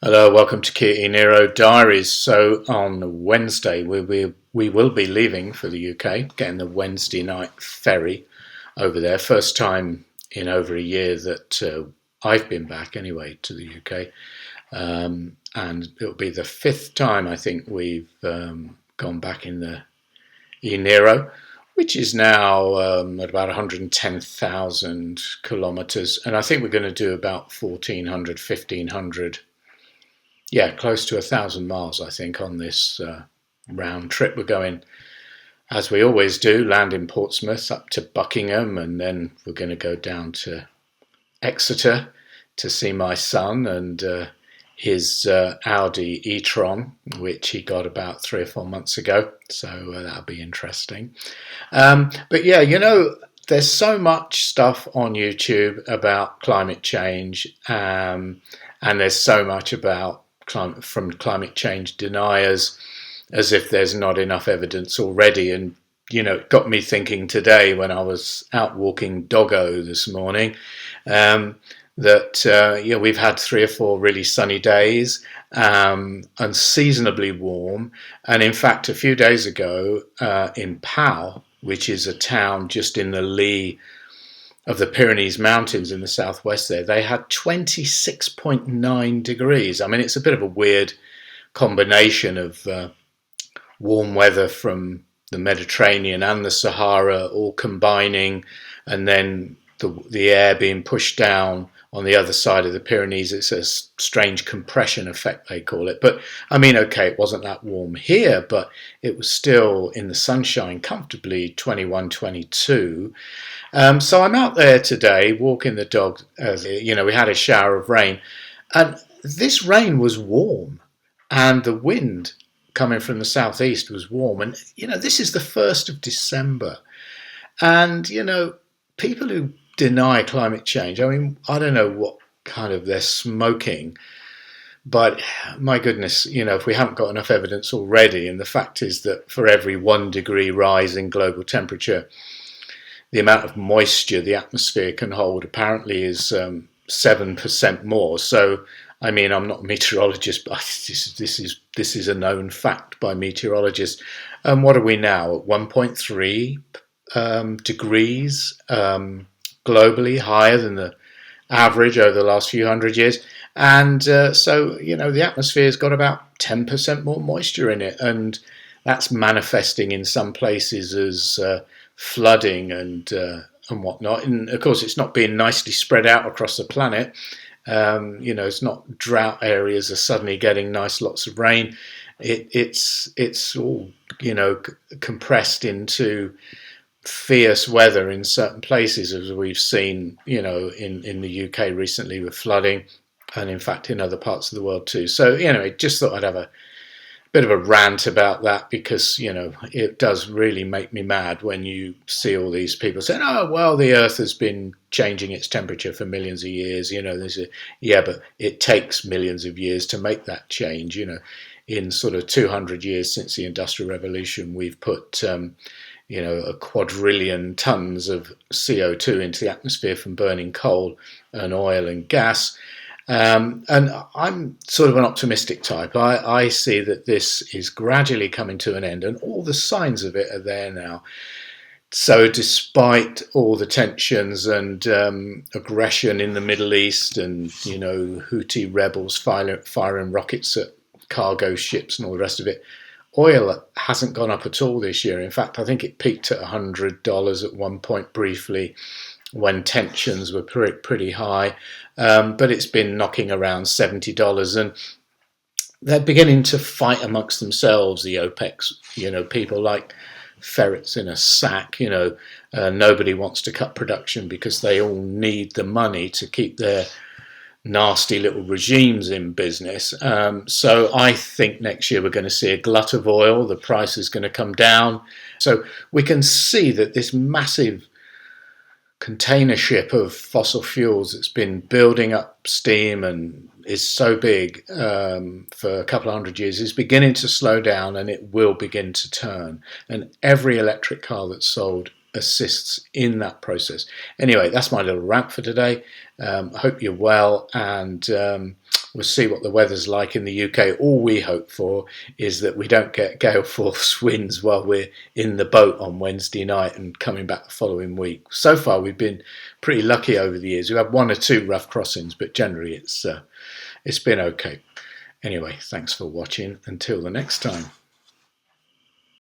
Hello, welcome to e-Niro Diaries. So on Wednesday, we will be leaving for the UK, getting the Wednesday night ferry over there. First time in over a year that I've been back anyway to the UK, and it'll be the fifth time I think we've gone back in the e-Niro, which is now at about 110,000 kilometres, and I think we're going to do about 1,400, 1,500. Yeah, close to 1,000 miles, I think, on this round trip. We're going, as we always do, land in Portsmouth up to Buckingham, and then we're going to go down to Exeter to see my son and his Audi e-tron, which he got about 3 or 4 months ago. So that'll be interesting. But yeah, there's so much stuff on YouTube about climate change, and there's so much about from climate change deniers, as if there's not enough evidence already. And it got me thinking today when I was out walking doggo this morning, that we've had 3 or 4 really sunny days, unseasonably warm, and in fact a few days ago in Pau, which is a town just in the lee of the Pyrenees Mountains in the southwest there, they had 26.9 degrees. I mean, it's a bit of a weird combination of warm weather from the Mediterranean and the Sahara all combining, and then the air being pushed down on the other side of the Pyrenees. It's a strange compression effect, they call it. But I mean, okay, it wasn't that warm here, but it was still in the sunshine comfortably 21, 22. So I'm out there today walking the dog. We had a shower of rain, and this rain was warm, and the wind coming from the southeast was warm. And this is the 1st of December, and people who deny climate change, I mean, I don't know what kind of they're smoking, but my goodness, if we haven't got enough evidence already, and the fact is that for every 1 degree rise in global temperature, the amount of moisture the atmosphere can hold apparently is 7% more. So, I mean, I'm not a meteorologist, but this is a known fact by meteorologists. And what are we now at 1.3 degrees globally, higher than the average over the last few hundred years? And so the atmosphere's got about 10% more moisture in it, and that's manifesting in some places as flooding and whatnot. And of course, it's not being nicely spread out across the planet. It's not drought areas are suddenly getting nice lots of rain. It's all compressed into fierce weather in certain places, as we've seen in the UK recently with flooding, and in fact in other parts of the world too. So just thought I'd have a bit of a rant about that, because it does really make me mad when you see all these people saying, oh well, the earth has been changing its temperature for millions of years. But it takes millions of years to make that change. In sort of 200 years since the Industrial Revolution, we've put a quadrillion tons of CO2 into the atmosphere from burning coal and oil and gas. And I'm sort of an optimistic type. I see that this is gradually coming to an end, and all the signs of it are there now. So despite all the tensions and aggression in the Middle East, and Houthi rebels firing rockets at cargo ships and all the rest of it, oil hasn't gone up at all this year. In fact, I think it peaked at $100 at one point briefly when tensions were pretty high, but it's been knocking around $70, and they're beginning to fight amongst themselves, the OPECs. People like ferrets in a sack. Nobody wants to cut production because they all need the money to keep their nasty little regimes in business. So I think next year we're going to see a glut of oil. The price is going to come down. So we can see that this massive container ship of fossil fuels that's been building up steam and is so big for a couple of hundred years is beginning to slow down, and it will begin to turn. And every electric car that's sold assists in that process. Anyway, that's my little rant for today. I hope you're well, and we'll see what the weather's like in the UK. All we hope for is that we don't get gale force winds while we're in the boat on Wednesday night and coming back the following week. So far, we've been pretty lucky over the years. We've had one or two rough crossings, but generally it's been okay. Anyway, thanks for watching. Until the next time.